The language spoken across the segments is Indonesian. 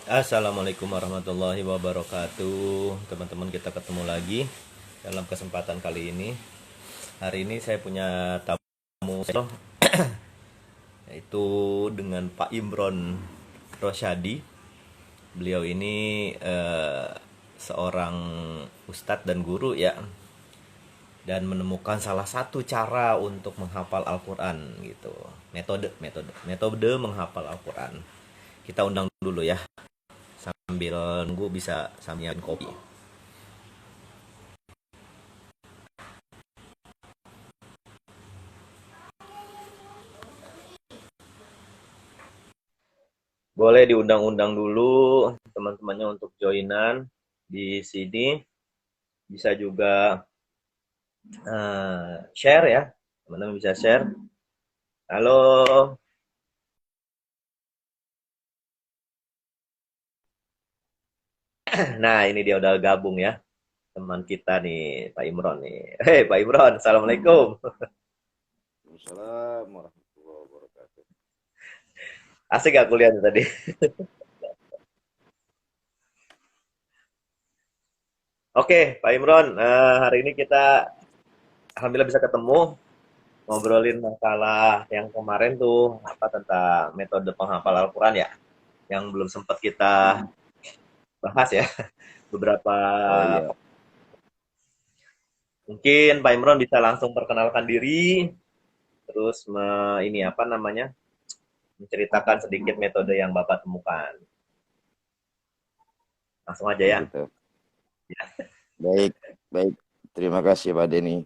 Assalamualaikum warahmatullahi wabarakatuh. Teman-teman, kita ketemu lagi dalam kesempatan kali ini. Hari ini saya punya tamu, yaitu dengan Pak Imron Rosyadi. Beliau ini seorang ustadz dan guru ya, dan menemukan salah satu cara untuk menghafal Al-Quran gitu. Metode menghafal Al-Quran. Kita undang dulu ya, sambil nunggu bisa sambil kopi. Boleh diundang-undang dulu teman-temannya untuk joinan di sini. Bisa juga share ya, teman-teman bisa share. Halo. Nah, ini dia udah gabung ya, teman kita nih, Pak Imron nih. Hei, Pak Imron, assalamualaikum. Waalaikumsalam warahmatullahi wabarakatuh. Asik gak kuliahnya tadi? Oke, Pak Imron, hari ini kita alhamdulillah bisa ketemu ngobrolin masalah yang kemarin tuh, apa, tentang metode penghafal Al-Quran ya, yang belum sempat kita bahas ya. Beberapa, Oh iya, mungkin Pak Imron bisa langsung perkenalkan diri, terus ini apa namanya, menceritakan sedikit metode yang Bapak temukan. Langsung aja oh ya. gitu. Baik, baik. Terima kasih Pak Denny.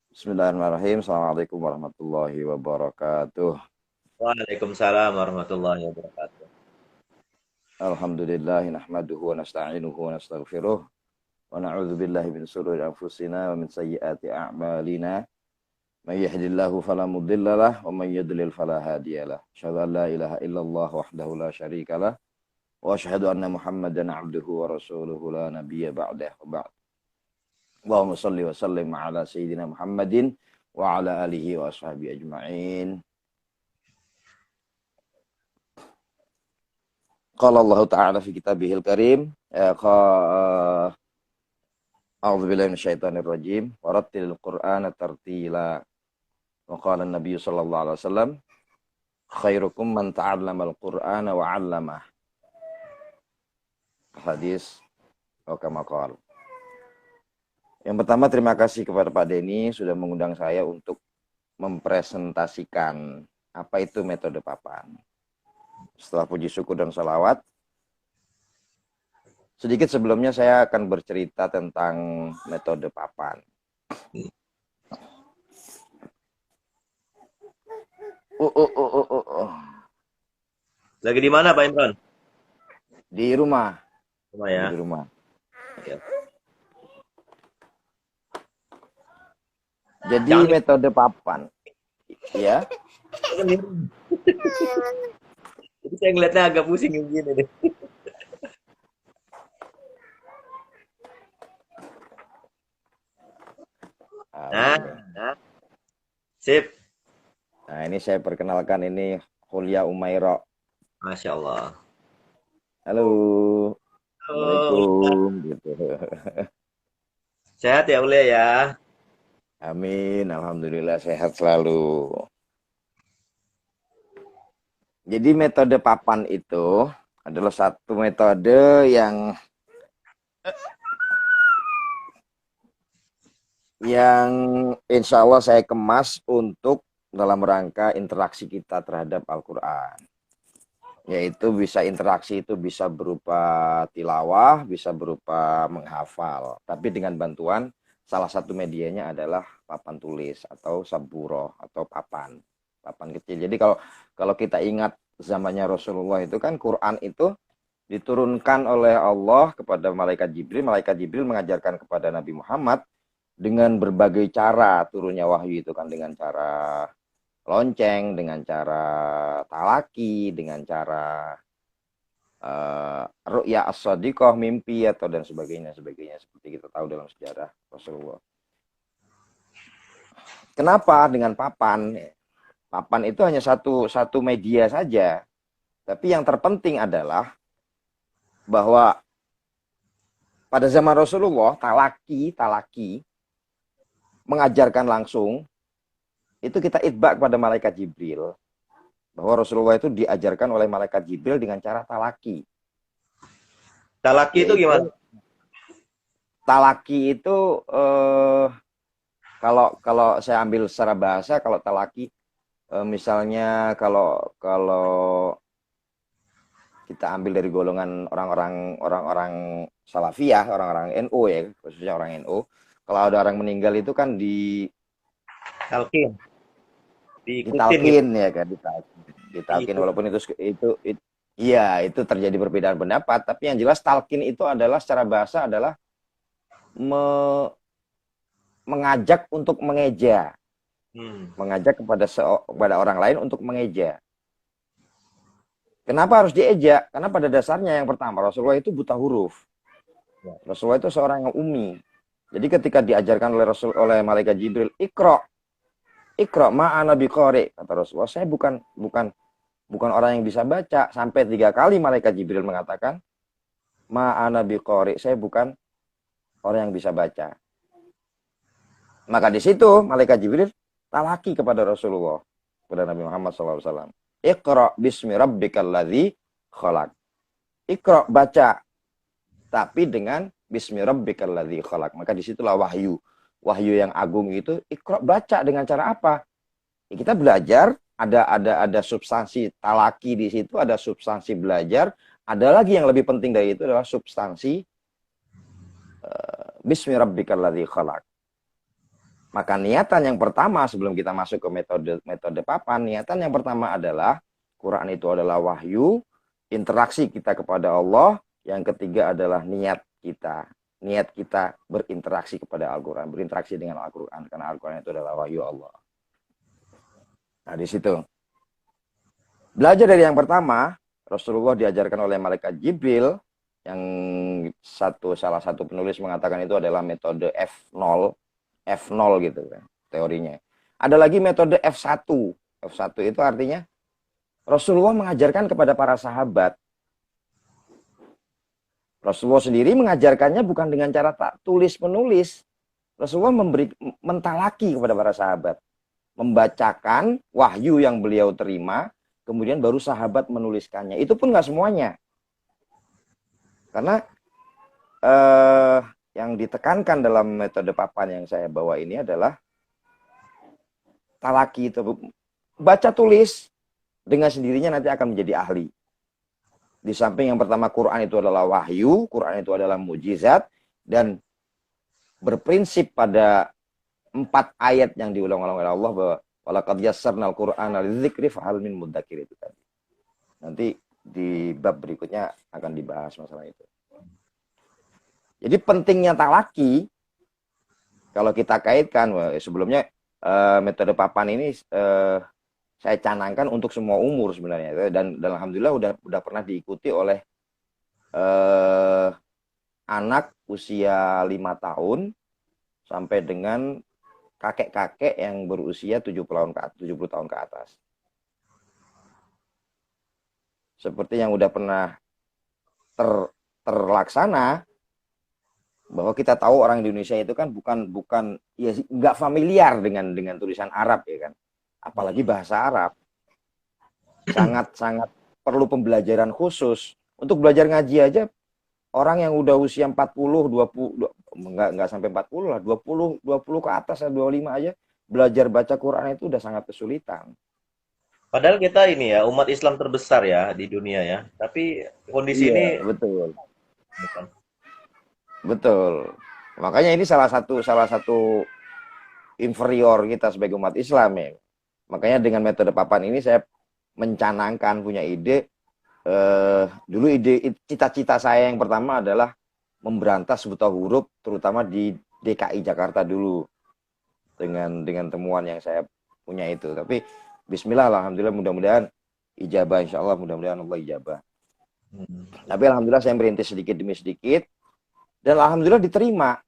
Bismillahirrahmanirrahim. Assalamualaikum warahmatullahi wabarakatuh. Waalaikumsalam warahmatullahi wabarakatuh. Alhamdulillah nahmaduhu wa nasta'inuhu wa nastaghfiruh wa na'udzu billahi min shururi anfusina wa min sayyiati a'malina. May yahdihillahu fala mudhillalah wa may yudlil fala hadiyalah. Asyhadu an la ilaha illallah wahdahu la syarikalah wa asyhadu anna Muhammadan 'abduhu wa rasuluhu la nabiyya ba'dah. Wa ba'd. Allahumma salli wa sallim ala sayyidina Muhammadin wa ala alihi wa ashabihi ajma'in. Qala Allah Ta'ala fi kitabihil karim. A'udzu billahi minasyaitonir rajim. Warattilil Qur'ana tartila. Wa qala an-nabiy sallallahu alaihi wasallam, khairukum man ta'allamal Qur'ana wa 'allamah. Hadis atau kama qala. Yang pertama, terima kasih kepada Pak Denny sudah mengundang saya untuk mempresentasikan apa itu metode papan. Setelah puji syukur dan salawat, sedikit sebelumnya saya akan bercerita tentang metode papan. Oh, oh, oh, oh, oh, oh. Lagi di mana Pak Imron? Di rumah, Rumah lagi ya. di rumah. Ya. Jadi Jangan metode papan, ya. di. Jadi saya ngeliatnya agak pusing begini deh. Nah, Amin. nah, sip. Nah, ini saya perkenalkan, ini Hulia Umairo. Masya Allah. Halo, Halo, Ustaz. Assalamualaikum. Gitu. Sehat ya Ulia ya. Amin, alhamdulillah sehat selalu. Jadi metode papan itu adalah satu metode yang insya Allah saya kemas untuk dalam rangka interaksi kita terhadap Al-Quran. Yaitu bisa interaksi itu bisa berupa tilawah, bisa berupa menghafal. Tapi dengan bantuan salah satu medianya adalah papan tulis atau saburo atau papan. Papan kecil. Jadi kalau kita ingat zamannya Rasulullah itu kan Quran itu diturunkan oleh Allah kepada malaikat Jibril. Malaikat Jibril mengajarkan kepada Nabi Muhammad dengan berbagai cara turunnya wahyu itu kan, dengan cara lonceng, dengan cara talaki, dengan cara ru'ya as-sadiqah, mimpi atau dan sebagainya seperti kita tahu dalam sejarah Rasulullah. Kenapa dengan papan? Papan itu hanya satu media saja. Tapi yang terpenting adalah bahwa pada zaman Rasulullah, talaki mengajarkan langsung, itu kita itba kepada malaikat Jibril. Bahwa Rasulullah itu diajarkan oleh malaikat Jibril dengan cara talaki. Talaki itu Yaitu gimana? talaki itu kalau kalau saya ambil secara bahasa, kalau talaki misalnya kalau kalau kita ambil dari golongan orang-orang salafiyah, orang-orang NU ya, khususnya orang NU. Kalau ada orang meninggal itu kan Talqin, diikutin gitu. ditalkin ya kan, ditalkin Diikut. walaupun iya itu terjadi perbedaan pendapat, tapi yang jelas talkin itu adalah secara bahasa adalah me- mengajak untuk mengeja, Hmm. mengajak kepada orang lain untuk mengeja. Kenapa harus dieja? Karena pada dasarnya yang pertama Rasulullah itu buta huruf. Rasulullah itu seorang yang umi. Jadi ketika diajarkan oleh malaikat Jibril, Ikra ma'ana biqari, kata Rasulullah, saya bukan orang yang bisa baca. Sampai 3 kali malaikat Jibril mengatakan, ma'ana biqari, saya bukan orang yang bisa baca. Maka di situ malaikat Jibril talaki kepada Rasulullah, kepada Nabi Muhammad SAW. Iqra bismi rabbikal ladzi khalaq. Iqra, baca, tapi dengan bismi rabbikal ladzi khalaq. Maka disitulah wahyu. Wahyu yang agung itu, Iqra, baca dengan cara apa? Ya, kita belajar, ada substansi talaki di situ, ada substansi belajar. Ada lagi yang lebih penting dari itu adalah substansi bismi rabbikal ladzi khalaq. Maka niatan yang pertama sebelum kita masuk ke metode papan, niatan yang pertama adalah Quran itu adalah wahyu, interaksi kita kepada Allah. Yang ketiga adalah niat kita. Niat kita berinteraksi kepada Al-Quran, berinteraksi dengan Al-Quran, karena Al-Quran itu adalah wahyu Allah. Nah, di situ. Belajar dari yang pertama, Rasulullah diajarkan oleh malaikat Jibril, yang salah satu penulis mengatakan itu adalah metode F0 gitu kan, teorinya. Ada lagi metode F1. F1 itu artinya Rasulullah mengajarkan kepada para sahabat. Rasulullah sendiri mengajarkannya bukan dengan cara tulis menulis. Rasulullah mentalaki kepada para sahabat, membacakan wahyu yang beliau terima, kemudian baru sahabat menuliskannya. Itu pun nggak semuanya, karena yang ditekankan dalam metode papan yang saya bawa ini adalah talaki itu, baca tulis dengan sendirinya nanti akan menjadi ahli. Di samping yang pertama Quran itu adalah wahyu, Quran itu adalah mujizat, dan berprinsip pada 4 ayat yang diulang-ulang oleh Allah bahwa walaqad yassarnal Qur'ana lidzikri fahal min mudzakir, itu tadi. Nanti di bab berikutnya akan dibahas masalah itu. Jadi pentingnya talaki, kalau kita kaitkan, sebelumnya metode papan ini saya canangkan untuk semua umur sebenarnya, dan alhamdulillah udah pernah diikuti oleh anak usia 5 tahun sampai dengan kakek-kakek yang berusia 70 tahun ke atas. Seperti yang udah pernah terlaksana, bahwa kita tahu orang Indonesia itu kan bukan ya nggak familiar dengan tulisan Arab ya kan, apalagi bahasa Arab. Sangat perlu pembelajaran khusus. Untuk belajar ngaji aja, orang yang udah usia 40, 20, enggak sampai 40 lah, 20 ke atas, 25 aja, belajar baca Quran itu udah sangat kesulitan. Padahal kita ini ya umat Islam terbesar ya di dunia ya. Tapi kondisi Iya, ini betul. bukan. Betul. Makanya ini salah satu inferior kita sebagai umat Islam ya. Makanya dengan metode papan ini saya mencanangkan, punya ide. Dulu cita-cita saya yang pertama adalah memberantas buta huruf, terutama di DKI Jakarta dulu, dengan temuan yang saya punya itu. Tapi Bismillah, alhamdulillah, mudah-mudahan ijabah, insya Allah, mudah-mudahan Allah ijabah. Tapi alhamdulillah saya merintis sedikit demi sedikit, dan alhamdulillah diterima.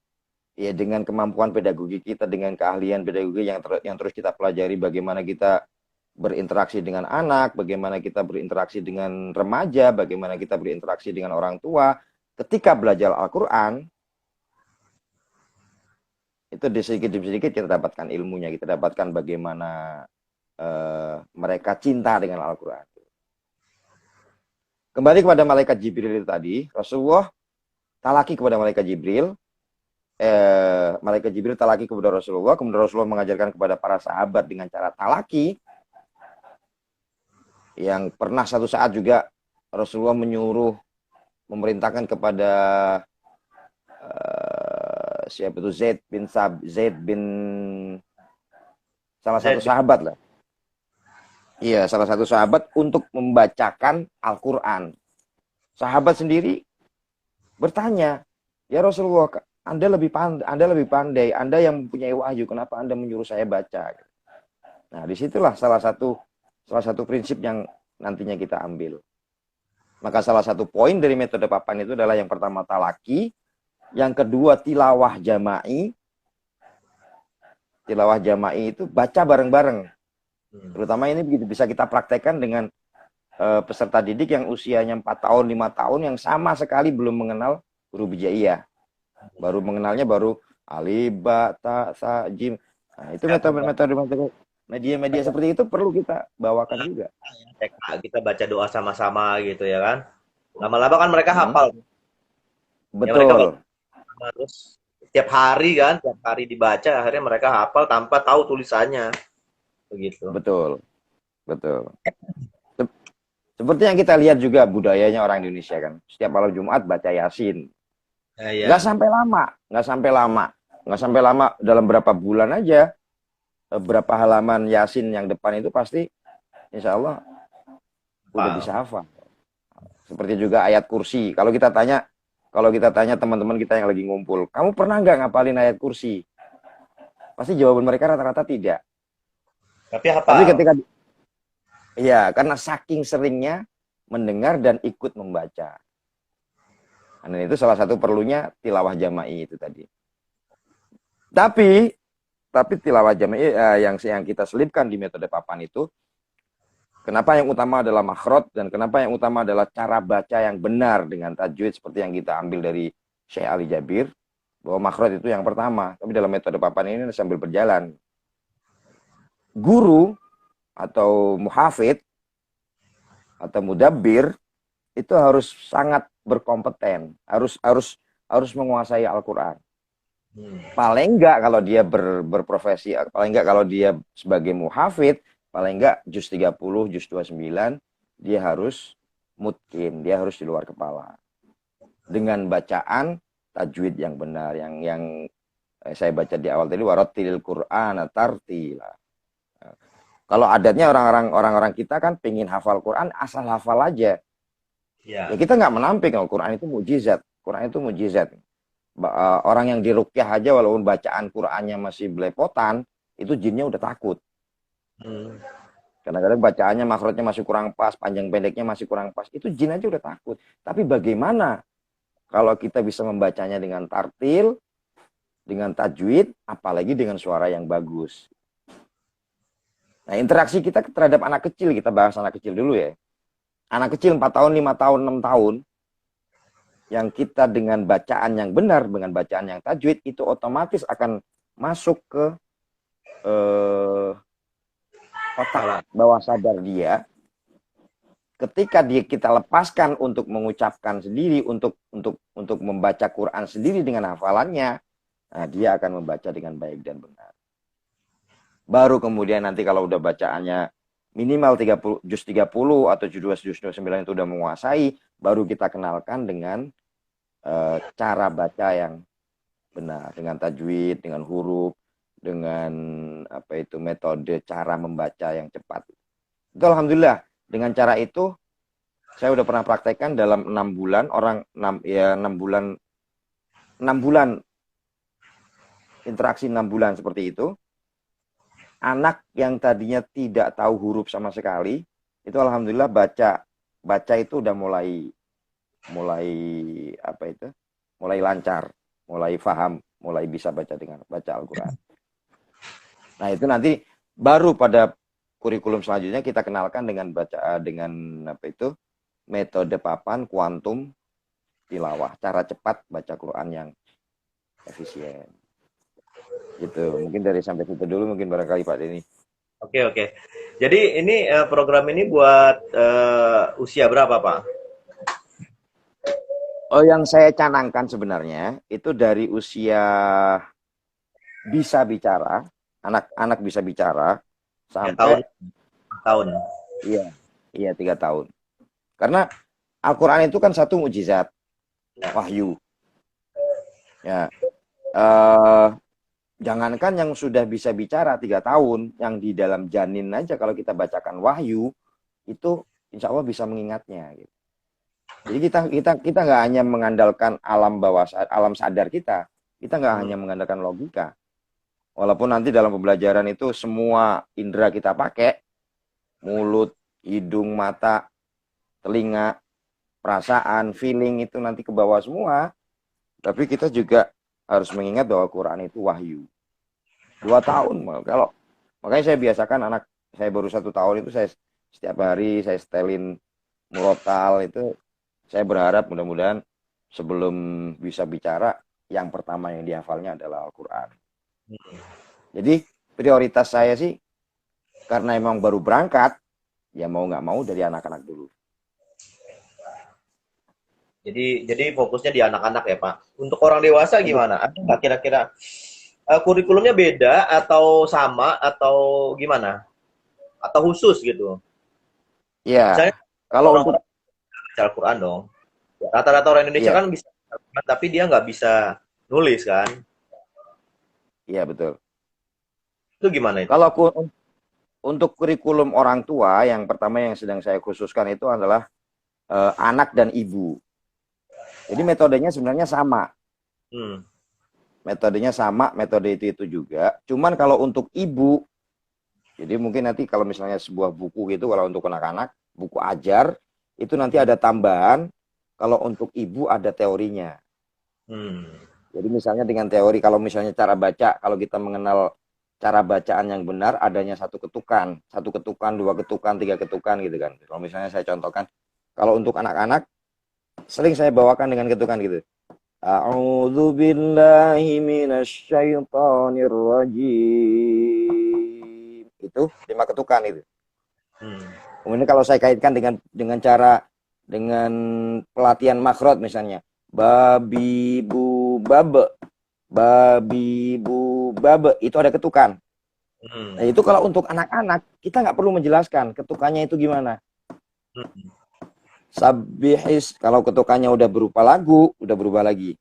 Ya, dengan kemampuan pedagogi kita, dengan keahlian pedagogi yang terus kita pelajari, bagaimana kita berinteraksi dengan anak, bagaimana kita berinteraksi dengan remaja, bagaimana kita berinteraksi dengan orang tua. Ketika belajar Al-Quran, itu sedikit demi sedikit kita dapatkan ilmunya, kita dapatkan bagaimana mereka cinta dengan Al-Quran. Kembali kepada malaikat Jibril itu tadi, Rasulullah talaki kepada malaikat Jibril, malaikat Jibril talaki kepada Rasulullah, kemudian Rasulullah mengajarkan kepada para sahabat dengan cara talaki, yang pernah satu saat juga Rasulullah memerintahkan kepada siapa itu Zaid bin salah satu sahabat lah. Iya, salah satu sahabat untuk membacakan Al-Quran. Sahabat sendiri bertanya, ya Rasulullah, Anda lebih pandai, Anda yang mempunyai wahyu, kenapa Anda menyuruh saya baca? Nah, disitulah salah satu prinsip yang nantinya kita ambil. Maka salah satu poin dari metode papan itu adalah yang pertama talaki, yang kedua tilawah jama'i. Tilawah jama'i itu baca bareng-bareng. Terutama ini bisa kita praktekkan dengan peserta didik yang usianya 4 tahun, 5 tahun yang sama sekali belum mengenal huruf hijaiyah. Baru mengenalnya alif, ba, ta, sa, jim. Nah, itu metode media seperti itu perlu kita bawakan juga. Kita baca doa sama-sama gitu ya kan. Lama-lama kan mereka hafal. Betul. Ya, mereka terus tiap hari dibaca, akhirnya mereka hafal tanpa tahu tulisannya. Begitu. Betul. Seperti yang kita lihat juga budayanya orang Indonesia kan. Setiap malam Jumat baca Yasin. Nggak sampai lama. Dalam berapa bulan aja, berapa halaman Yasin yang depan itu pasti insya Allah udah bisa hafal. Seperti juga ayat kursi. Kalau kita tanya teman-teman kita yang lagi ngumpul, kamu pernah nggak ngapalin ayat kursi? Pasti jawaban mereka rata-rata tidak. Tapi ketika karena saking seringnya mendengar dan ikut membaca. Dan itu salah satu perlunya tilawah jama'i itu tadi. Tapi tilawah jama'i yang kita selipkan di metode papan itu, kenapa yang utama adalah makhraj dan kenapa yang utama adalah cara baca yang benar dengan tajwid seperti yang kita ambil dari Syekh Ali Jabir, bahwa makhraj itu yang pertama. Tapi dalam metode papan ini sambil berjalan, guru atau muhafid atau mudabbir itu harus sangat berkompeten, harus menguasai Al-Quran. Paling enggak kalau dia berprofesi, paling enggak kalau dia sebagai muhafid, paling enggak juz 30, juz 29, dia harus mutkin, dia harus di luar kepala. Dengan bacaan tajwid yang benar, yang saya baca di awal tadi, warattilil Qur'ana tartila. Kalau adatnya orang-orang kita kan pengen hafal Quran, asal hafal aja. Ya kita nggak menampik kalau Quran itu mukjizat. Quran itu mukjizat. Orang yang diruqyah aja walaupun bacaan Qurannya masih belepotan, itu jinnya udah takut. Kadang-kadang bacaannya makhrajnya masih kurang pas, panjang pendeknya masih kurang pas, itu jin aja udah takut. Tapi bagaimana kalau kita bisa membacanya dengan tartil, dengan tajwid, apalagi dengan suara yang bagus. Nah, interaksi kita terhadap anak kecil, kita bahas anak kecil dulu ya. Anak kecil 4 tahun, 5 tahun, 6 tahun, yang kita dengan bacaan yang benar, dengan bacaan yang tajwid, itu otomatis akan masuk ke otak bawah sadar dia. Ketika kita lepaskan untuk mengucapkan sendiri, untuk membaca Quran sendiri dengan hafalannya, nah dia akan membaca dengan baik dan benar. Baru kemudian nanti kalau udah bacaannya minimal 30, juz 30 atau juz 29 itu udah menguasai, baru kita kenalkan dengan cara baca yang benar, dengan tajwid, dengan huruf, dengan metode cara membaca yang cepat. Itu alhamdulillah dengan cara itu saya udah pernah praktekkan dalam 6 bulan, 6 bulan interaksi 6 bulan seperti itu. Anak yang tadinya tidak tahu huruf sama sekali, itu alhamdulillah baca itu udah mulai lancar, mulai paham, mulai bisa baca Al-Quran. Nah itu nanti baru pada kurikulum selanjutnya kita kenalkan dengan dengan apa itu metode papan kuantum tilawah, cara cepat baca Quran yang efisien. Gitu. Mungkin dari sampai situ dulu mungkin barangkali Pak Denny. Oke, oke. Jadi ini program ini buat usia berapa, Pak? Oh, yang saya canangkan sebenarnya itu dari usia bisa bicara, anak-anak bisa bicara 3 tahun, sampai 4 tahun. iya, iya 3 tahun. Karena Al-Quran itu kan satu mukjizat, wahyu. Ya, jangankan yang sudah bisa bicara 3 tahun, yang di dalam janin aja kalau kita bacakan wahyu itu insya Allah bisa mengingatnya. Gitu. Jadi kita nggak hanya mengandalkan alam bawah alam sadar kita nggak hanya mengandalkan logika. Walaupun nanti dalam pembelajaran itu semua indera kita pakai, mulut, hidung, mata, telinga, perasaan, feeling itu nanti ke bawah semua. Tapi kita juga harus mengingat bahwa Quran itu wahyu. 2 tahun, kalau makanya saya biasakan anak saya baru 1 tahun itu saya setiap hari saya setelin murotal itu. Saya berharap mudah-mudahan sebelum bisa bicara, yang pertama yang dihafalnya adalah Al-Quran. Jadi prioritas saya sih, karena emang baru berangkat, ya mau nggak mau dari anak-anak dulu. Jadi fokusnya di anak-anak ya, Pak. Untuk orang dewasa gimana? Ada nggak kira-kira kurikulumnya beda atau sama atau gimana? Atau khusus gitu? Ya, Misalnya kalau orang untuk baca Al-Quran dong. Rata-rata orang Indonesia ya, kan bisa, tapi dia nggak bisa nulis kan? iya betul. Itu gimana itu? Kalau untuk kurikulum orang tua, yang pertama yang sedang saya khususkan itu adalah anak dan ibu. Jadi metodenya sebenarnya sama. Metodenya sama, metode itu juga. Cuman kalau untuk ibu, jadi mungkin nanti kalau misalnya sebuah buku gitu, kalau untuk anak-anak, buku ajar, itu nanti ada tambahan. Kalau untuk ibu ada teorinya. Jadi misalnya dengan teori, kalau misalnya cara baca, kalau kita mengenal cara bacaan yang benar, adanya satu ketukan, 2 ketukan, 3 ketukan gitu kan. Kalau misalnya saya contohkan, kalau untuk anak-anak, sering saya bawakan dengan ketukan gitu. A'udzu billahi minasyaitonir rajim. Itu 5 ketukan itu. Kemudian kalau saya kaitkan dengan cara dengan pelatihan makhraj misalnya, babi bu babe, babi bu babe, itu ada ketukan. Nah, itu kalau untuk anak-anak kita nggak perlu menjelaskan ketukannya itu gimana. Sabbihis, kalau ketukannya udah berupa lagu, udah berubah lagi.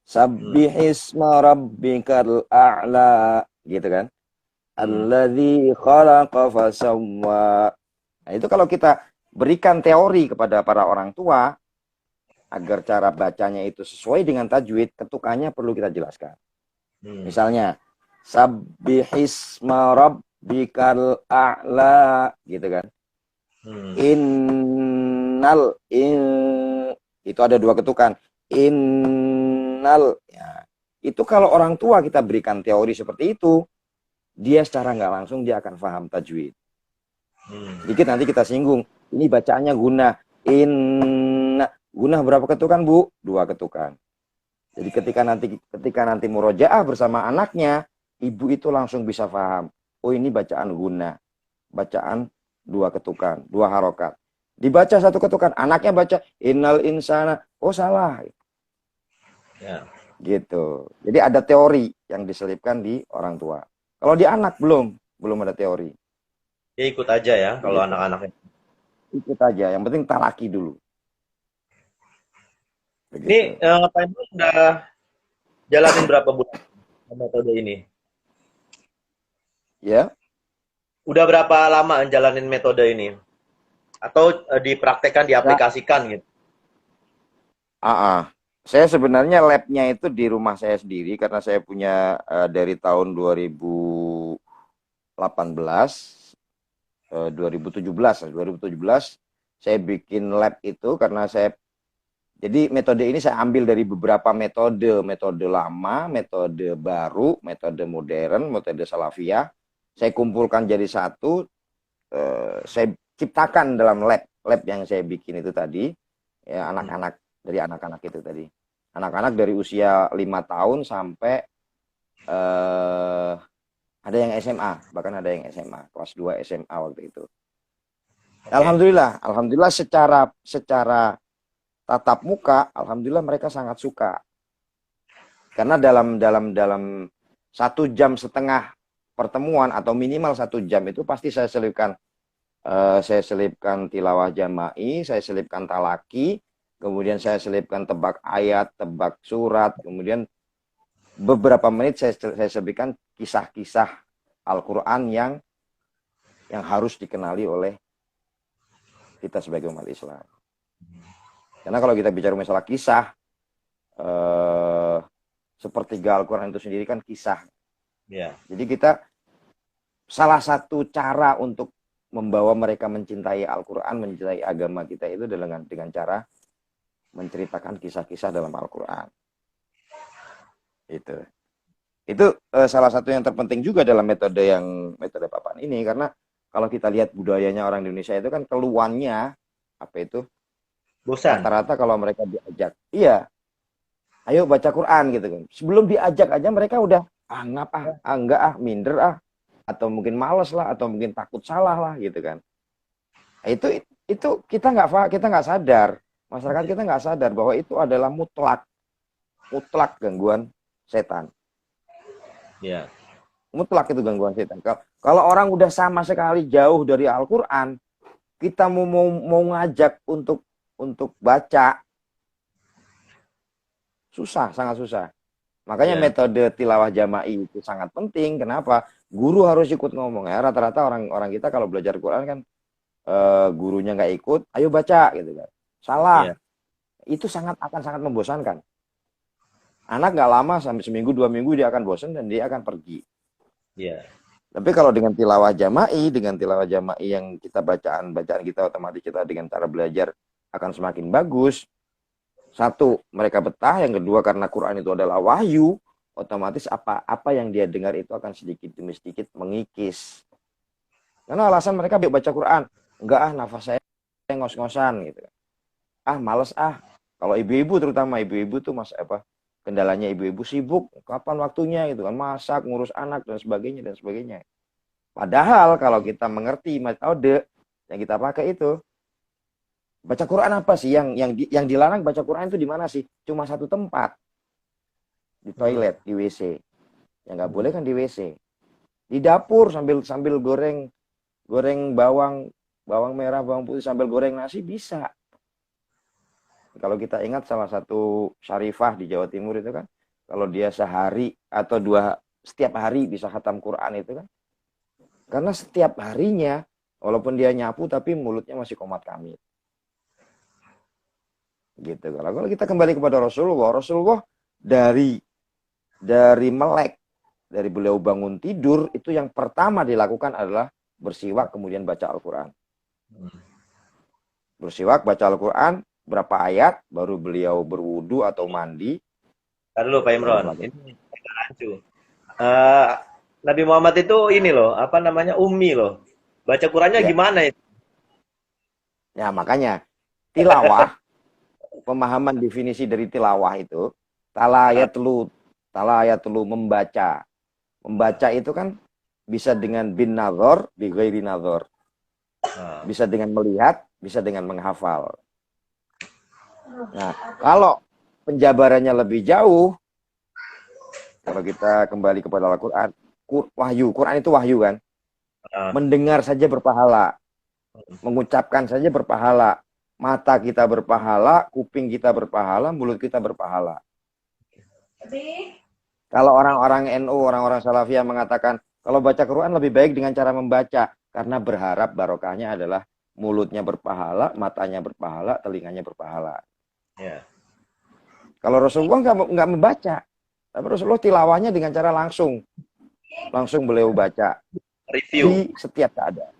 Sabbihisma rabbikal a'la, gitu kan. Alladzi khalaqa fasawwa. Nah, itu kalau kita berikan teori kepada para orang tua agar cara bacanya itu sesuai dengan tajwid, ketukannya perlu kita jelaskan. Misalnya sabbihisma rabbikal a'la, gitu kan. Itu ada 2 ketukan. Innal, ya. Itu kalau orang tua kita berikan teori seperti itu, dia secara nggak langsung dia akan paham tajwid. Sedikit nanti kita singgung, ini bacaannya guna. Guna berapa ketukan, Bu? 2 ketukan. Jadi ketika nanti murojaah bersama anaknya, ibu itu langsung bisa paham. Oh, ini bacaan guna. Bacaan 2 ketukan, 2 harokat. Dibaca 1 ketukan, anaknya baca innal insana. Oh, salah. Ya. Gitu. Jadi ada teori yang diselipkan di orang tua. Kalau di anak belum ada teori. Ya ikut aja ya kalau anak-anaknya. Ikut aja, yang penting talaki dulu. Begitu. Ini Pak Ibu sudah jalanin berapa bulan metode ini? Ya. Udah berapa lama jalanin metode ini? Atau dipraktekkan, diaplikasikan gitu? Saya sebenarnya labnya itu di rumah saya sendiri karena saya punya dari tahun 2018, 2017 saya bikin lab itu karena jadi metode ini saya ambil dari beberapa metode lama, metode baru, metode modern, metode salafiyah. Saya kumpulkan jadi satu, saya ciptakan dalam lab yang saya bikin itu tadi, ya anak-anak dari anak-anak itu tadi, anak-anak dari usia 5 tahun sampai ada yang SMA, bahkan ada yang SMA kelas 2 SMA waktu itu. Alhamdulillah secara tatap muka, alhamdulillah mereka sangat suka. Karena dalam 1,5 jam pertemuan atau minimal 1 jam itu pasti saya selipkan tilawah jama'i, saya selipkan talaki, kemudian saya selipkan tebak ayat, tebak surat, kemudian beberapa menit saya selipkan kisah-kisah Al-Quran yang harus dikenali oleh kita sebagai umat Islam. Karena kalau kita bicara masalah kisah, sepertiga Al-Quran itu sendiri kan kisah. Yeah. Jadi kita salah satu cara untuk membawa mereka mencintai Al-Quran, mencintai agama kita itu dengan cara menceritakan kisah-kisah dalam Al-Quran. Itu salah satu yang terpenting juga dalam metode papan ini, karena kalau kita lihat budayanya orang Indonesia itu kan keluhannya apa itu? Bosan. Rata-rata kalau mereka diajak, iya, ayo baca Quran gitu kan. Sebelum diajak aja mereka udah enggak minder atau mungkin males lah, atau mungkin takut salah lah gitu kan. Itu kita nggak sadar, masyarakat kita nggak sadar bahwa itu adalah mutlak gangguan setan. Ya. Mutlak itu gangguan setan. Kalau orang udah sama sekali jauh dari Al-Quran, kita mau ngajak untuk baca, sangat susah. Makanya metode tilawah jama'i itu sangat penting. Kenapa? Guru harus ikut ngomong ya. Rata-rata orang kita kalau belajar Quran kan gurunya nggak ikut, ayo baca gitu kan. Salah. Yeah. Itu akan sangat membosankan. Anak nggak lama, sampai seminggu 2 minggu dia akan bosan dan dia akan pergi. Yeah. Tapi kalau dengan tilawah jama'i yang kita bacaan kita otomatis kita dengan cara belajar akan semakin bagus. Satu, mereka betah. Yang kedua, karena Quran itu adalah wahyu, otomatis apa yang dia dengar itu akan sedikit demi sedikit mengikis. Karena alasan mereka baca Quran, enggak nafas saya ngos-ngosan gitu. Males Kalau ibu-ibu, terutama ibu-ibu tuh kendalanya ibu-ibu sibuk, kapan waktunya gitu kan, masak, ngurus anak dan sebagainya. Padahal kalau kita mengerti metode yang kita pakai itu, baca Quran apa sih yang dilarang baca Quran itu di mana sih? Cuma satu tempat. Di toilet, di WC. Yang nggak boleh kan di WC. Di dapur sambil goreng bawang merah, bawang putih, sambil goreng nasi bisa. Kalau kita ingat salah satu syarifah di Jawa Timur itu kan, kalau dia sehari atau setiap hari bisa khatam Quran itu kan, karena setiap harinya walaupun dia nyapu tapi mulutnya masih qomat kamit. Gitu. Kalau kita kembali kepada Rasulullah dari melek, dari beliau bangun tidur, itu yang pertama dilakukan adalah bersiwak kemudian baca Al-Quran. Bersiwak, baca Al-Quran, berapa ayat, baru beliau berwudu atau mandi. Dulu Pak Imron, ini Nabi Muhammad itu ini loh, ummi loh. Baca Qurannya gimana itu? Ya makanya tilawah, pemahaman definisi dari tilawah itu, talayatlu membaca. Membaca itu kan bisa dengan bin nazar, bi ghairi nazar. Bisa dengan melihat, bisa dengan menghafal. Nah, kalau penjabarannya lebih jauh, kalau kita kembali kepada Al-Quran, Quran itu wahyu kan? Mendengar saja berpahala, mengucapkan saja berpahala, mata kita berpahala, kuping kita berpahala, mulut kita berpahala. Kalau orang-orang NU, orang-orang Salafiyah mengatakan, kalau baca Quran lebih baik dengan cara membaca, karena berharap barokahnya adalah mulutnya berpahala, matanya berpahala, telinganya berpahala. Yeah. Kalau Rasulullah nggak membaca, tapi Rasulullah tilawahnya dengan cara langsung beliau baca review di setiap keadaan.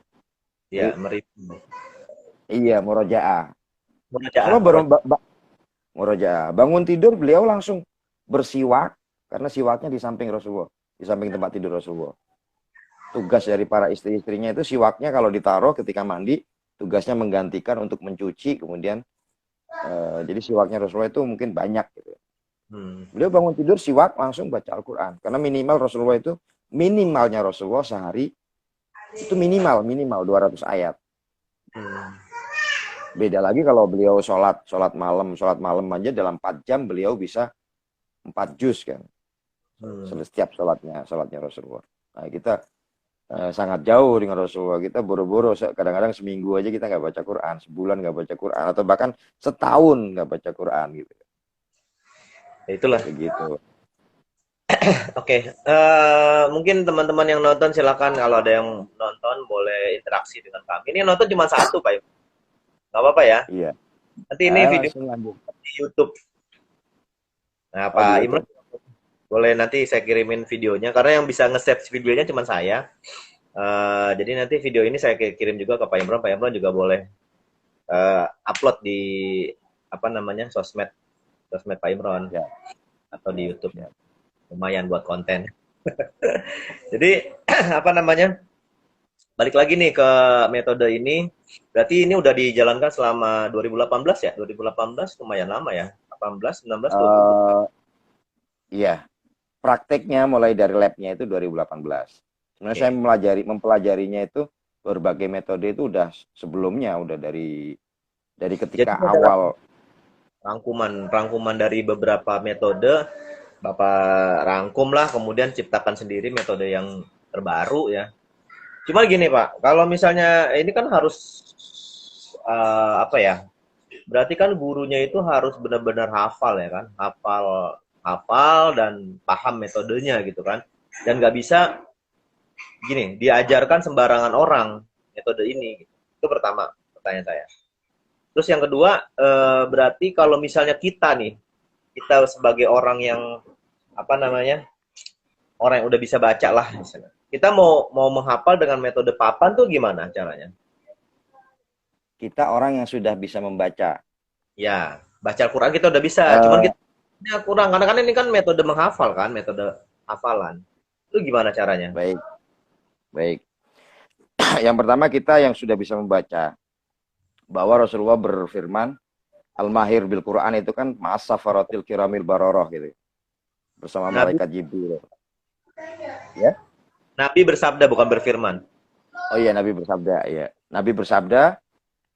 Ya, mereview. Iya, murojaah. Kalau murojaah, bangun tidur beliau langsung bersiwak, karena siwaknya di samping Rasulullah, di samping tempat tidur Rasulullah. tugas dari para istri-istrinya itu siwaknya kalau ditaruh ketika mandi, tugasnya menggantikan untuk mencuci, kemudian jadi siwaknya Rasulullah itu mungkin banyak gitu. Beliau bangun tidur siwak langsung baca Al-Quran. Karena minimal Rasulullah itu, minimalnya Rasulullah sehari itu minimal 200 ayat. Beda lagi kalau beliau sholat malam aja dalam 4 jam beliau bisa 4 juz kan. Setiap sholatnya Rasulullah. Nah kita sangat jauh dengan Rasulullah. Kita boro-boro kadang-kadang seminggu aja kita nggak baca Quran, sebulan nggak baca Quran, atau bahkan setahun nggak baca Quran gitu. Itulah. Begitu. Oke, mungkin teman-teman yang nonton silakan, kalau ada yang nonton boleh interaksi dengan kami. Ini yang nonton cuma satu, Pak. Nggak apa-apa ya? Iya. Nanti ini video di YouTube. Nah, Pak Imran boleh nanti saya kirimin videonya, karena yang bisa nge-save videonya cuma saya. Jadi nanti video ini saya kirim juga ke Pak Imran. Pak Imran juga boleh upload di sosmed Pak Imran ya, atau di YouTube ya. Lumayan buat konten. Jadi balik lagi nih ke metode ini. Berarti ini udah dijalankan selama 2018 ya? 2018 lumayan lama ya? 18, 19, 20. Iya. Prakteknya mulai dari labnya itu 2018. Sebenarnya saya mempelajarinya itu berbagai metode itu udah sebelumnya, udah dari ketika jadi, awal. Rangkuman dari beberapa metode Bapak rangkum lah, kemudian ciptakan sendiri metode yang terbaru ya. Cuma gini Pak, kalau misalnya ini kan harus berarti kan gurunya itu harus benar-benar hafal ya kan, hafal dan paham metodenya gitu kan, dan nggak bisa gini diajarkan sembarangan orang metode ini. Itu pertama pertanyaan saya. Terus yang kedua, berarti kalau misalnya kita sebagai orang yang orang yang udah bisa baca lah misalnya, kita mau menghafal dengan metode papan tuh gimana caranya? Kita orang yang sudah bisa membaca. Ya, baca Al-Quran kita udah bisa, cuman kita kurang, karena kan ini kan metode menghafal kan, metode hafalan. Itu gimana caranya? Baik. Yang pertama, kita yang sudah bisa membaca, bahwa Rasulullah berfirman, Al-Mahir bil Quran itu kan ma'as-safaratil kiramil baroroh gitu. Bersama malaikat Jibril. Ya? Nabi bersabda bukan berfirman. Oh iya, Nabi bersabda, ya. Nabi bersabda,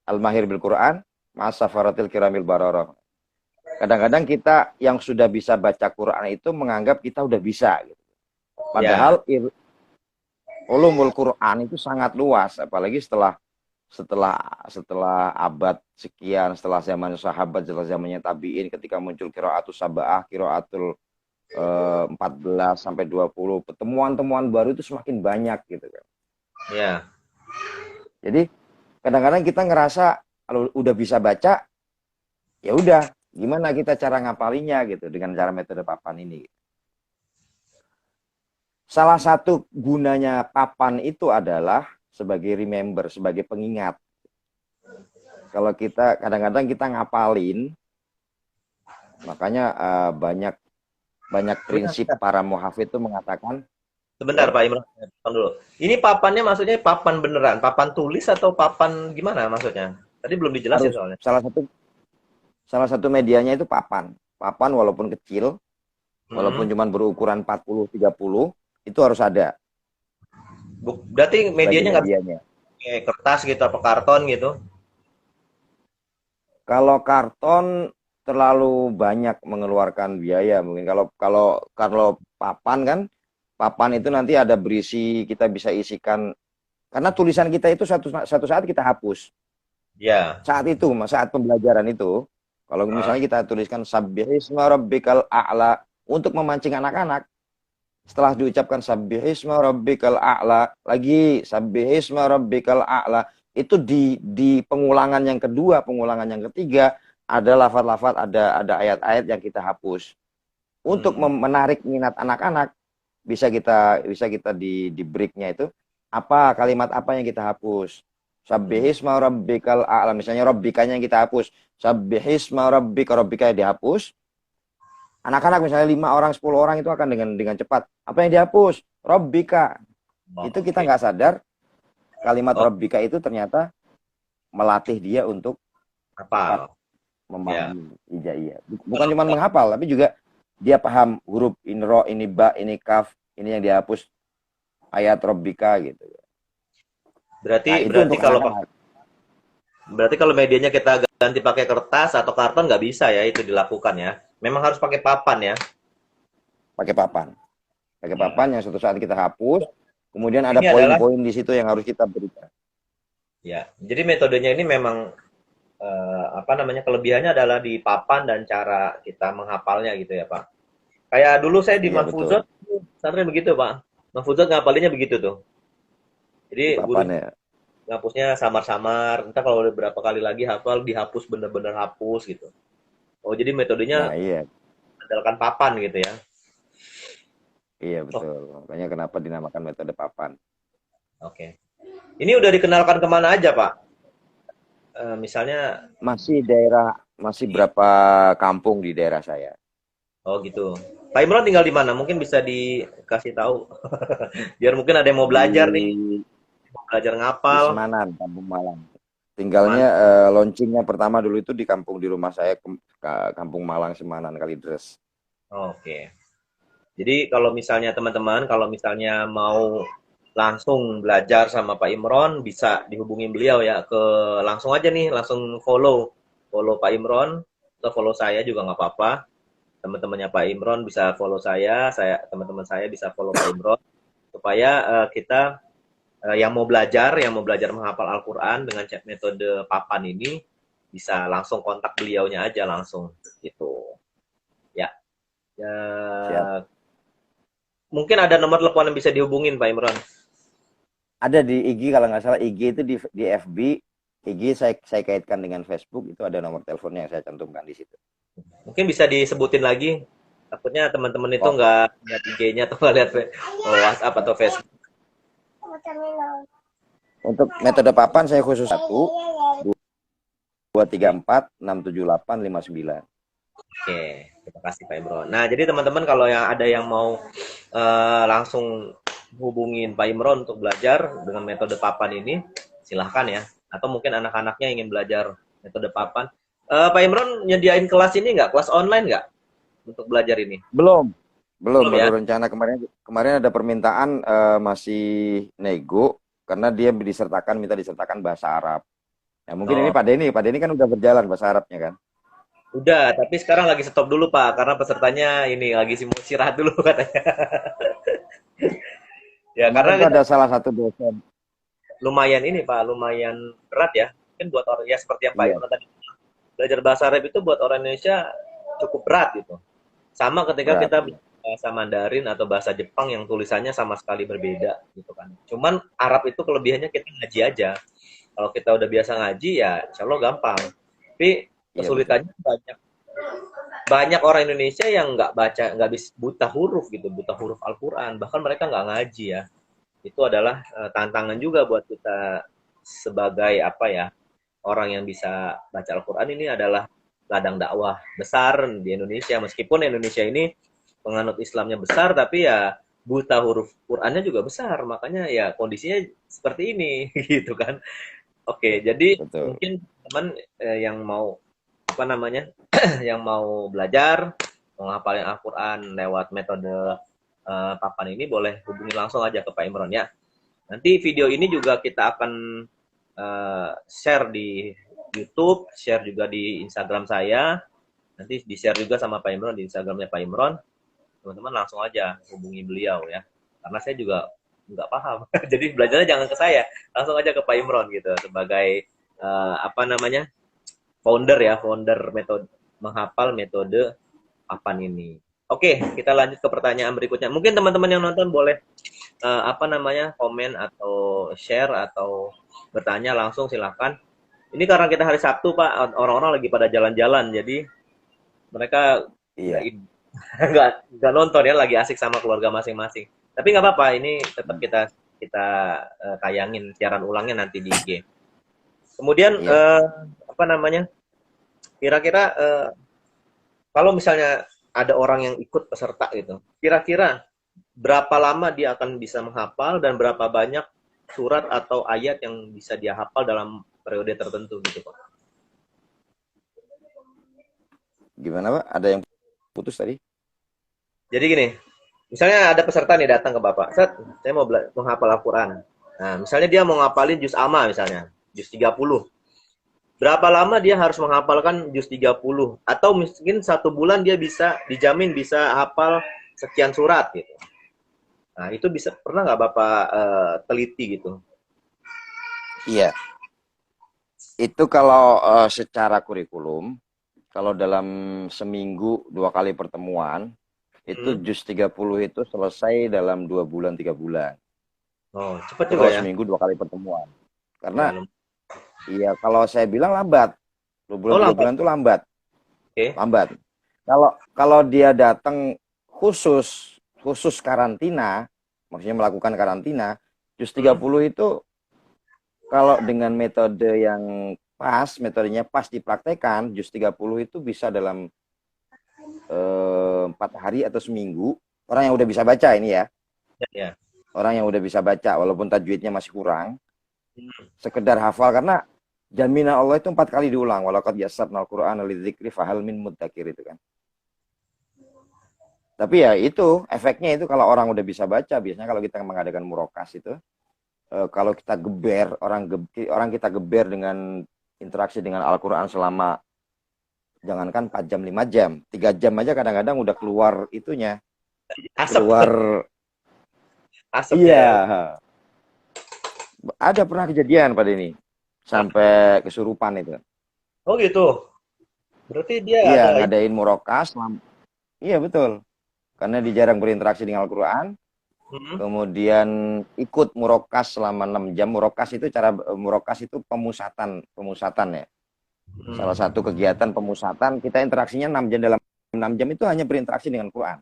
Al-Mahir bil Quran, ma'as-safaratil kiramil baroroh. Kadang-kadang kita yang sudah bisa baca Quran itu menganggap kita udah bisa gitu. Padahal ulumul Quran itu sangat luas, apalagi setelah abad sekian, setelah zaman sahabat, setelah zamannya tabi'in, ketika muncul qiraatus sab'ah, qiraatul 14 sampai 20, temuan-temuan baru itu semakin banyak gitu kan. Ya. Jadi kadang-kadang kita ngerasa kalau udah bisa baca, ya udah, gimana kita cara ngapalinya gitu dengan cara metode papan ini. Salah satu gunanya papan itu adalah sebagai remember, sebagai pengingat. Kalau kita kadang-kadang kita ngapalin, makanya banyak prinsip para muhafidz itu mengatakan. Sebentar Pak Imran, dulu. Ini papannya maksudnya papan beneran, papan tulis atau papan gimana maksudnya? Tadi belum dijelasin soalnya. Salah satu medianya itu papan. Papan walaupun kecil, walaupun cuma berukuran 40-30, itu harus ada. Berarti medianya nggak kayak kertas gitu apa karton gitu? Kalau karton terlalu banyak mengeluarkan biaya mungkin. Kalau papan kan, papan itu nanti ada berisi, kita bisa isikan, karena tulisan kita itu satu saat kita hapus. Ya. Saat pembelajaran itu, kalau misalnya kita tuliskan sabbihisma rabbikal a'la untuk memancing anak-anak, setelah diucapkan sabbihisma rabbikal a'la, lagi sabbihisma rabbikal a'la, itu di pengulangan yang kedua, pengulangan yang ketiga, ada lafaz-lafaz, ada ayat-ayat yang kita hapus. Untuk menarik minat anak-anak, bisa kita di breaknya itu, kalimat apa yang kita hapus. Sabbihisma rabbikal a'la, misalnya rabbikanya yang kita hapus. Sabbihisma rabbika yang dihapus. Anak-anak misalnya 5 orang, 10 orang itu akan dengan cepat. Apa yang dihapus? Rabbika. Oh, Itu kita oke. nggak sadar kalimat Oh, Rabbika itu ternyata melatih dia untuk cepat hafal. Ya. memahami hijaiyah. Bukan cuma menghafal, tapi juga dia paham huruf ini ro, ini ba, ini kaf, ini yang dihapus ayat Rabbika gitu. Berarti Nah, itu berarti untuk kalau anak-anak berarti kalau medianya kita ganti pakai kertas atau karton nggak bisa ya itu dilakukan ya. Memang harus pakai papan ya. pakai papan. Pakai papan Ya. yang suatu saat kita hapus, kemudian ada Ini adalah poin-poin di situ yang harus kita berikan. ya. Jadi metodenya ini memang apa namanya kelebihannya adalah di papan dan cara kita menghafalnya gitu ya Pak. Kayak dulu saya di Iya betul, Mahfuzat, pesantren begitu Pak. Mahfuzat ngapalinnya begitu tuh. di Jadi guru papan ya. ngapusnya samar-samar. Entah kalau udah berapa kali lagi hafal dihapus bener-bener hapus gitu. Oh jadi Nah metodenya iya, andalkan papan gitu ya. iya Oh betul. Makanya kenapa dinamakan metode papan. oke. Ini udah dikenalkan kemana aja Pak? Misalnya, Masih berapa kampung di daerah saya. oh gitu. Pak Imron tinggal di mana? Mungkin bisa dikasih tahu. Biar mungkin ada yang mau belajar nih, Di mau belajar di ngapal. Semanan, Kampung Malang. Cuman, Tinggalnya launchingnya pertama dulu itu di kampung di rumah saya, Kampung Malang Semanan Kalideres. oke. Jadi kalau misalnya teman-teman, kalau misalnya mau langsung belajar sama Pak Imron, bisa dihubungi beliau ya ke langsung aja nih, langsung follow Pak Imron, atau follow saya juga nggak apa-apa. Teman-temannya Pak Imron bisa follow saya teman-teman saya bisa follow Pak Imron supaya kita yang mau belajar menghafal Al-Quran dengan metode papan ini bisa langsung kontak beliaunya aja langsung gitu. Ya, ya Siap. mungkin ada nomor telepon yang bisa dihubungin Pak Imron. Ada di IG kalau nggak salah, IG itu di FB, IG saya kaitkan dengan Facebook, itu ada nomor teleponnya yang saya cantumkan di situ. Mungkin bisa disebutin lagi. Takutnya teman-teman itu Oh, nggak lihat IG-nya atau nggak lihat WhatsApp atau Facebook. untuk metode papan saya khusus 1 2 3 4 6 7 8 5 9. Oke, terima kasih Pak Imron. Nah, jadi teman-teman kalau yang ada yang mau langsung hubungin Pak Imron untuk belajar dengan metode papan ini, silahkan ya. Atau mungkin anak-anaknya ingin belajar metode papan. Pak Imron nyediain kelas ini nggak? Kelas online nggak untuk belajar ini? Belum, belum, Belum baru ya? rencana kemarin. Kemarin ada permintaan, masih nego karena dia minta disertakan bahasa Arab. Ya mungkin ini Oh, Pak Denny kan udah berjalan bahasa Arabnya kan. udah. Tapi sekarang lagi stop dulu Pak, karena pesertanya ini lagi mau istirahat dulu katanya. Ya, Kemarin karena tuh kita ada salah satu dosen. lumayan ini Pak, lumayan berat ya. Mungkin buat orang ya seperti yang Pak Iya, Imron tadi belajar bahasa Arab itu buat orang Indonesia cukup berat gitu. Sama ketika berat. kita Iya. belajar bahasa Mandarin atau bahasa Jepang yang tulisannya sama sekali berbeda gitu kan. Cuman Arab itu kelebihannya kita ngaji aja. Kalau kita udah biasa ngaji ya insya Allah gampang. Tapi Iya betul. kesulitannya banyak banyak orang Indonesia yang nggak baca, nggak bisa buta huruf gitu, buta huruf Al-Quran. Bahkan mereka nggak ngaji ya. Itu adalah tantangan juga buat kita sebagai apa ya orang yang bisa baca Al-Quran. Ini adalah ladang dakwah besar di Indonesia. Meskipun Indonesia ini penganut Islamnya besar, tapi ya buta huruf Qurannya juga besar. Makanya ya kondisinya seperti ini, gitu kan. Oke, jadi Betul. mungkin teman yang mau apa namanya, yang mau belajar menghafalin Al-Quran lewat metode papan ini boleh hubungi langsung aja ke Pak Imron ya. Nanti video ini juga kita akan share di YouTube, share juga di Instagram saya. Nanti di-share juga sama Pak Imron di Instagramnya Pak Imron. Teman-teman langsung aja hubungi beliau ya. Karena saya juga nggak paham. Jadi belajarnya jangan ke saya, langsung aja ke Pak Imron gitu sebagai apa namanya founder ya, founder metode menghafal metode papan ini. Oke, kita lanjut ke pertanyaan berikutnya. Mungkin teman-teman yang nonton boleh apa namanya komen atau share atau bertanya langsung silakan. Ini karena kita hari Sabtu Pak, orang-orang lagi pada jalan-jalan, jadi mereka nggak Iya. nggak nonton ya, lagi asik sama keluarga masing-masing. Tapi nggak apa-apa, ini tetap kita kita tayangin siaran ulangnya nanti di IG. Kemudian Iya. apa namanya? Kira-kira kalau misalnya ada orang yang ikut peserta gitu, kira-kira berapa lama dia akan bisa menghafal dan berapa banyak surat atau ayat yang bisa dia hafal dalam periode tertentu gitu Pak. Gimana Pak? Ada yang putus tadi? Jadi gini, misalnya ada peserta nih datang ke Bapak, Set, saya mau menghafal Al-Quran. Nah, misalnya dia mau ngapalin juz amma misalnya, juz 30. Berapa lama dia harus menghafalkan juz 30? Atau mungkin 1 bulan dia bisa dijamin bisa hafal sekian surat gitu. Nah, itu bisa pernah nggak Bapak teliti gitu? Iya. Itu kalau secara kurikulum, kalau dalam seminggu 2 kali pertemuan, itu Hmm. juz 30 itu selesai dalam 2 bulan, 3 bulan. Oh, cepat Itu juga kalau ya? seminggu 2 kali pertemuan. Ya, Karena iya kalau saya bilang lambat. 2 bulan, oh, tiga lambat. bulan itu lambat. Oke. Lambat. Kalau kalau dia datang khusus karantina, maksudnya melakukan karantina, juz Hmm. 30 itu kalau dengan metode yang pas, metodenya pas dipraktekkan, juz 30 itu bisa dalam 4 hari atau seminggu. Orang yang udah bisa baca ini ya, Ya, ya. orang yang udah bisa baca, walaupun tajwidnya masih kurang, Hmm. sekedar hafal karena jaminan Allah itu 4 kali diulang. Walaqad yassarnal Qur'ana lidzikri fahal min muddakir itu kan. Tapi ya itu efeknya itu kalau orang udah bisa baca, biasanya kalau kita mengadakan murokas itu, kalau kita geber orang kita geber dengan interaksi dengan Al-Quran selama jangankan 4 jam 5 jam 3 jam aja kadang-kadang udah keluar itunya, Asap, keluar. asapnya Iya, ya. ada pernah kejadian pada ini sampai kesurupan itu. Oh gitu. Berarti dia Iya, ada ini. ngadain murokas. Iya betul, karena dia jarang berinteraksi dengan Al-Quran. Hmm. Kemudian ikut murokas selama 6 jam. Murokas itu murokas itu pemusatan ya. Salah Hmm. satu kegiatan pemusatan, kita interaksinya 6 jam, dalam 6 jam itu hanya berinteraksi dengan Quran.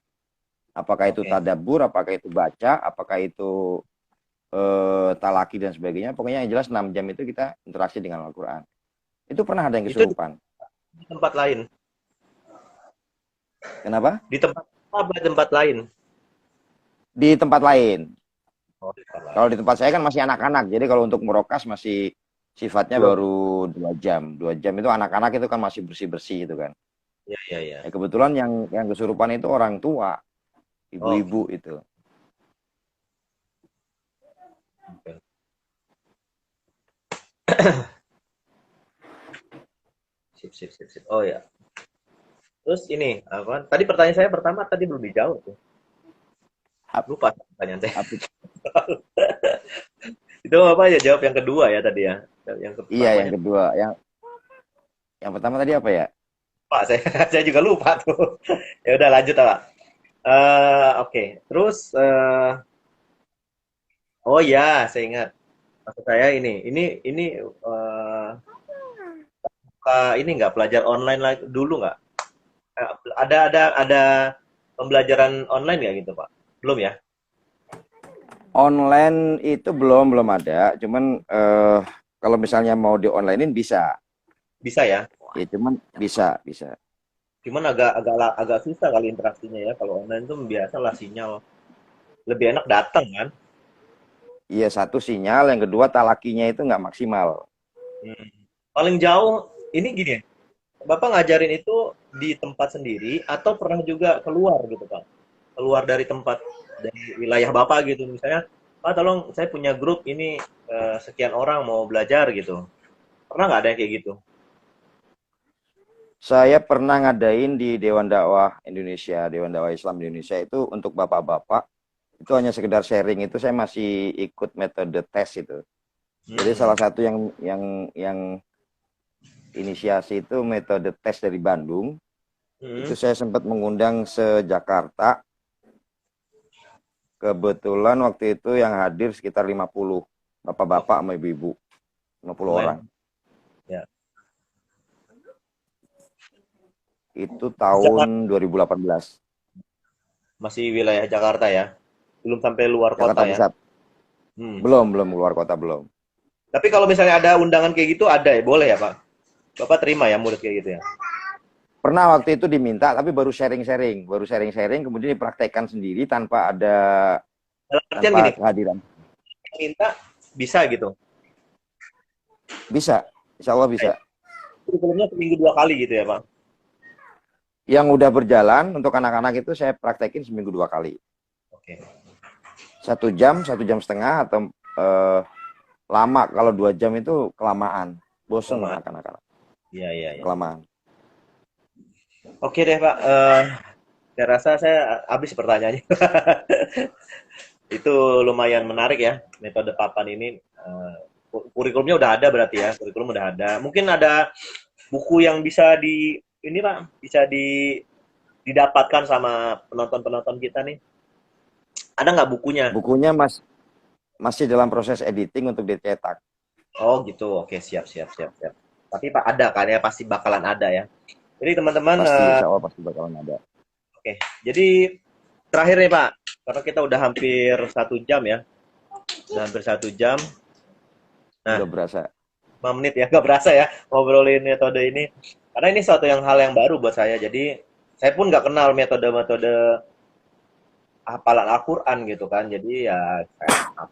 Apakah itu Oke. tadabbur, apakah itu baca, apakah itu talaki dan sebagainya. Pokoknya yang jelas 6 jam itu kita interaksi dengan Al-Quran. Itu pernah ada yang Itu kesurupan. di tempat lain. Kenapa? Di tempat apa di tempat lain? Di tempat lain. Oh, di tempat Kalau lain. di tempat saya kan masih anak-anak. Jadi kalau untuk murokas masih sifatnya Belum. baru 2 jam. 2 jam itu anak-anak itu kan masih bersih-bersih itu kan. Ya, ya, ya. Kebetulan yang kesurupan itu orang tua, Oh, ibu-ibu itu. oke. Sip, sip, sip, sip. Oh ya. Terus ini apa? Tadi pertanyaan saya pertama tadi belum dijawab tuh. Ap- Lupa pertanyaan saya. ap- Itu apa ya? Jawab yang kedua ya tadi ya. Yang iya, yang pertamanya. kedua, yang pertama tadi apa ya? Pak, saya saya juga lupa tuh. Ya udah lanjut Pak. Oke. Terus oh ya, saya ingat. Maksud saya ini ini nggak pelajar online lagi dulu nggak? Ada pembelajaran online nggak gitu Pak? Belum ya? Online itu belum ada, cuman kalau misalnya mau di onlinein bisa. Bisa ya? Ya cuman bisa. Cuman agak susah kali interaksinya ya. Kalau online tuh biasa lah sinyal. Lebih enak datang kan? Iya, satu sinyal, yang kedua talakinya itu nggak maksimal. Hmm. Paling jauh ini gini ya. Bapak ngajarin itu di tempat sendiri atau pernah juga keluar gitu Pak? Keluar dari tempat dari wilayah Bapak gitu misalnya, Pak tolong saya punya grup ini sekian orang mau belajar gitu. Pernah nggak ada yang kayak gitu? Saya pernah ngadain di Dewan Dakwah Indonesia, Dewan Dakwah Islam di Indonesia itu untuk bapak-bapak. Itu hanya sekedar sharing, itu saya masih ikut metode tes itu. Jadi Hmm. salah satu yang inisiasi itu metode tes dari Bandung. Itu Hmm. saya sempat mengundang se-Jakarta. Kebetulan waktu itu yang hadir sekitar 50 Wah, bapak-bapak sama ibu-ibu, 50 orang. lumayan. Ya. Itu Jakarta tahun 2018. masih wilayah Jakarta ya. Belum sampai luar kota Jakarta ya. Pusat. Hmm. Belum keluar kota belum. Tapi kalau misalnya ada undangan kayak gitu ada ya, boleh ya Pak? Bapak terima ya murid kayak gitu ya? Pernah waktu itu diminta, tapi baru sharing-sharing, kemudian dipraktekkan sendiri Dalam artian gini, tanpa kehadiran. minta bisa gitu. Bisa, insya Allah bisa. Kurikulumnya seminggu 2 kali gitu ya, Pak? Yang udah berjalan untuk anak-anak itu saya praktekin seminggu 2 kali. Oke. 1 jam, 1 jam setengah, atau lama. Kalau 2 jam itu kelamaan, bosen Lama. anak-anak, Iya, iya, iya. kelamaan. Oke deh, Pak. Saya rasa saya habis pertanyaannya. Itu lumayan menarik ya, metode papan ini. Kurikulumnya udah ada berarti ya, kurikulum udah ada. Mungkin ada buku yang bisa ini Pak, bisa didapatkan sama penonton-penonton kita nih. Ada nggak bukunya? Bukunya masih dalam proses editing untuk dicetak. Oh gitu, oke siap siap siap siap. Tapi Pak ada kan ya, pasti bakalan ada ya. Jadi teman-teman, Pasti, insya Allah pasti bakalan ada. oke. Jadi terakhir nih Pak, karena kita udah hampir 1 jam ya, udah hampir 1 jam. Nah, Udah berasa. 5 menit ya, nggak berasa ya ngobrolin metode ini. Karena ini suatu hal yang baru buat saya. Jadi saya pun nggak kenal metode-metode hafalan Al-Quran gitu kan. Jadi ya saya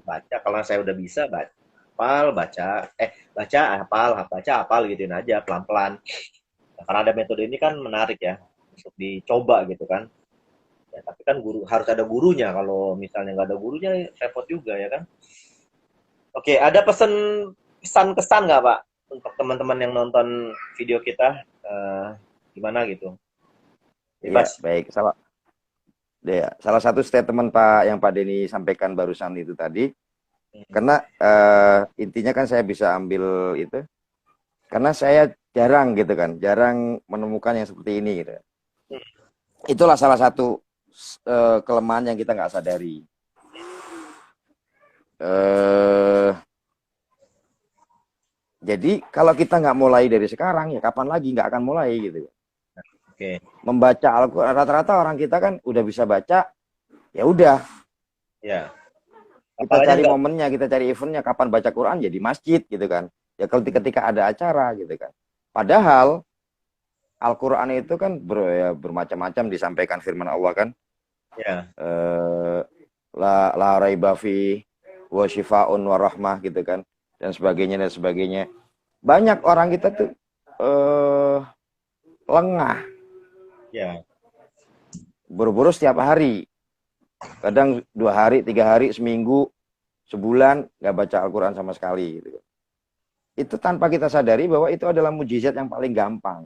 baca, kalau saya udah bisa baca, hafal, baca, hafal gituin aja pelan-pelan. Nah, karena ada metode ini kan menarik ya untuk dicoba gitu kan. Ya, tapi kan harus ada gurunya. Kalau misalnya nggak ada gurunya repot juga ya kan. Oke, ada pesan kesan nggak Pak untuk teman-teman yang nonton video kita? Gimana gitu? Iya, Bebas. baik. Salah satu statement yang Pak Denny sampaikan barusan itu tadi, karena intinya kan saya bisa ambil itu, karena saya jarang gitu kan, jarang menemukan yang seperti ini gitu. Itulah salah satu kelemahan yang kita nggak sadari. Jadi kalau kita nggak mulai dari sekarang, ya kapan lagi nggak akan mulai gitu. Oke. Membaca Al-Quran, rata-rata orang kita kan udah bisa baca, ya udah. Ya. Kita Apalagi cari nggak. momennya, kita cari eventnya, kapan baca Quran ya di masjid gitu kan. Ya kalau ketika ada acara gitu kan. Padahal Al-Quran itu kan bermacam-macam, disampaikan firman Allah kan. Ya. La raiba fi wa syifaun wa rahmah gitu kan. Dan sebagainya. Banyak orang kita tuh lengah. Ya. Buru-buru setiap hari. Kadang 2 hari, 3 hari, seminggu, sebulan nggak baca Al-Quran sama sekali. Gitu. Itu tanpa kita sadari bahwa itu adalah mujizat yang paling gampang.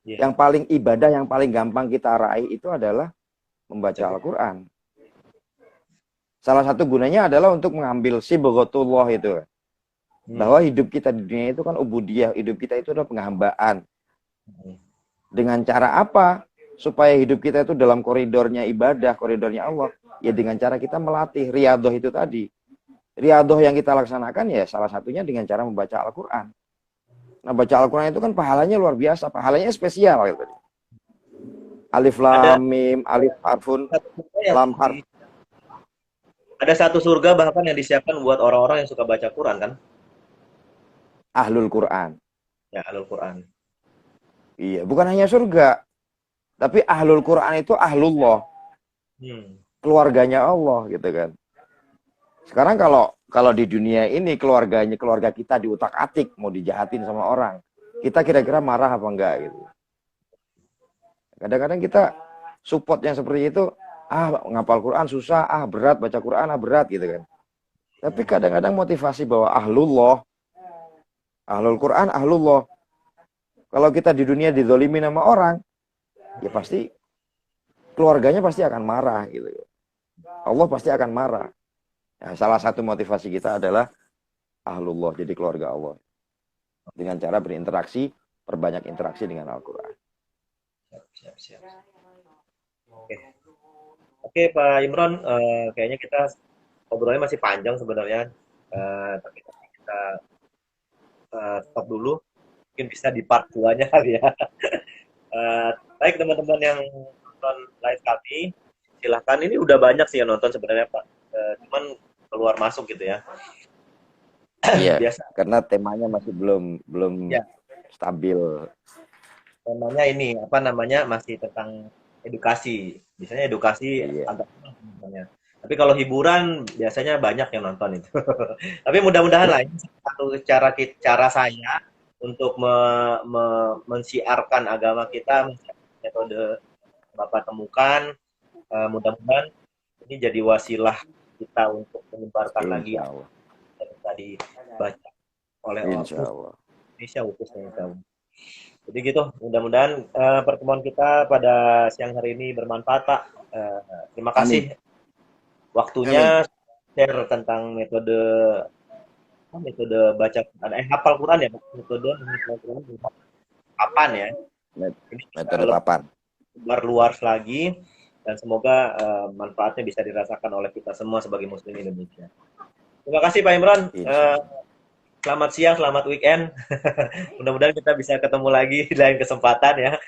Ya. Yang paling ibadah, yang paling gampang kita raih itu adalah membaca Al-Quran. Salah satu gunanya adalah untuk mengambil sibghatullah itu. Bahwa hidup kita di dunia itu kan ubudiyah, hidup kita itu adalah penghambaan. Dengan cara apa? Supaya hidup kita itu dalam koridornya ibadah, koridornya Allah. Ya dengan cara kita melatih riyadhah itu tadi. Riyadhah yang kita laksanakan ya salah satunya dengan cara membaca Al-Quran. Nah baca Al-Quran itu kan pahalanya luar biasa, pahalanya spesial gitu. Alif lam mim, alif harfun, lam harf. Ada satu surga bahkan yang disiapkan buat orang-orang yang suka baca Quran kan? Ahlul Quran. Ya, Ahlul Quran. Iya, bukan hanya surga. Tapi Ahlul Quran itu Ahlullah. Keluarganya Allah gitu kan. Sekarang kalau di dunia ini keluarga kita diutak-atik, mau dijahatin sama orang. Kita kira-kira marah apa enggak gitu. Kadang-kadang kita support yang seperti itu, ngapal Quran susah, berat, baca Quran berat gitu kan. Tapi kadang-kadang motivasi bahwa Ahlul Quran, Ahlullah. Kalau kita di dunia dizolimi sama orang, ya pasti keluarganya pasti akan marah gitu. Allah pasti akan marah. Nah, salah satu motivasi kita adalah Ahlullah, jadi keluarga Allah. Dengan cara berinteraksi, perbanyak interaksi dengan Al-Quran. Siap. Oke, Pak Imron, kayaknya kita ngobrolnya masih panjang sebenarnya, tapi kita stop dulu. Mungkin bisa di part 2-nya kali ya. Baik teman-teman yang nonton live kami, silahkan. Ini udah banyak sih yang nonton sebenarnya Pak, cuman keluar masuk gitu ya. Iya, Biasa. karena temanya masih belum Ya. stabil. temanya ini apa namanya masih tentang edukasi. Biasanya edukasi Iya. agama misalnya. Tapi kalau hiburan biasanya banyak yang nonton itu. Tapi mudah-mudahan lah ini satu cara saya untuk mensiarkan agama kita, metode Bapak temukan. Mudah-mudahan ini jadi wasilah kita untuk menyebarkan lagi Insya apa Allah. yang tadi baca oleh Insya Allah. Indonesia khususnya. Jadi gitu, mudah-mudahan pertemuan kita pada siang hari ini bermanfaat, Pak. Terima Amin. kasih Amin. waktunya share tentang metode baca Quran, hafal Quran ya, Pak. Metode menghafal Quran kapan ya? Ini bisa Metode lebih papan. luas lagi dan semoga manfaatnya bisa dirasakan oleh kita semua sebagai muslim Indonesia. Terima kasih Pak Imran. Insya Selamat siang, selamat weekend. Mudah-mudahan kita bisa ketemu lagi di lain kesempatan ya,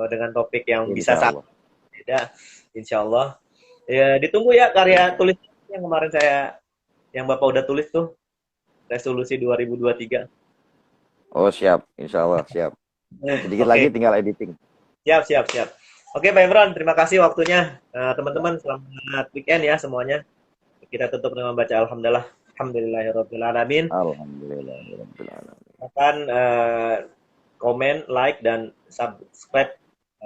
dengan topik yang bisa Insya sangat Allah. beda, insya Allah. Ya, ditunggu ya karya tulis yang kemarin yang Bapak udah tulis tuh, resolusi 2023. Oh siap. Insya Allah siap. Sedikit lagi Oke, tinggal editing. siap, siap, siap. Oke, Pak Imran, terima kasih waktunya. Teman-teman, selamat weekend ya semuanya. Kita tutup dengan baca Alhamdulillah. Alhamdulillahirrahmanirrahim. Alhamdulillah. Akan komen, like, dan subscribe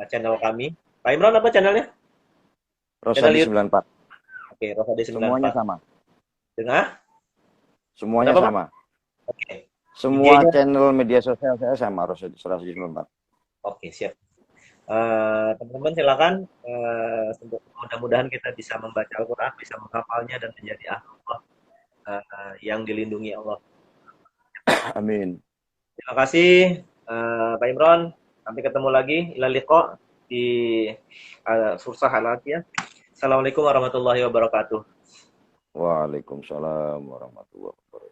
channel kami. Pak Imran apa channelnya? Rosa Channel di YouTube. 94. Oke, Rosadi Semuanya 94. sama. Dengar? Semuanya Kenapa, Pak? sama. Oke. Semua IG-nya. channel media sosial saya sama Rosa di 94. Oke, siap. Teman-teman silakan mudah-mudahan kita bisa membaca Al-Quran, bisa menghafalnya dan menjadi ahlullah yang dilindungi Allah. Amin. Terima kasih Pak Imron. Sampai ketemu lagi. Ila liqa di Sursah Al-Atiyah. Assalamualaikum warahmatullahi wabarakatuh. Waalaikumsalam warahmatullahi wabarakatuh.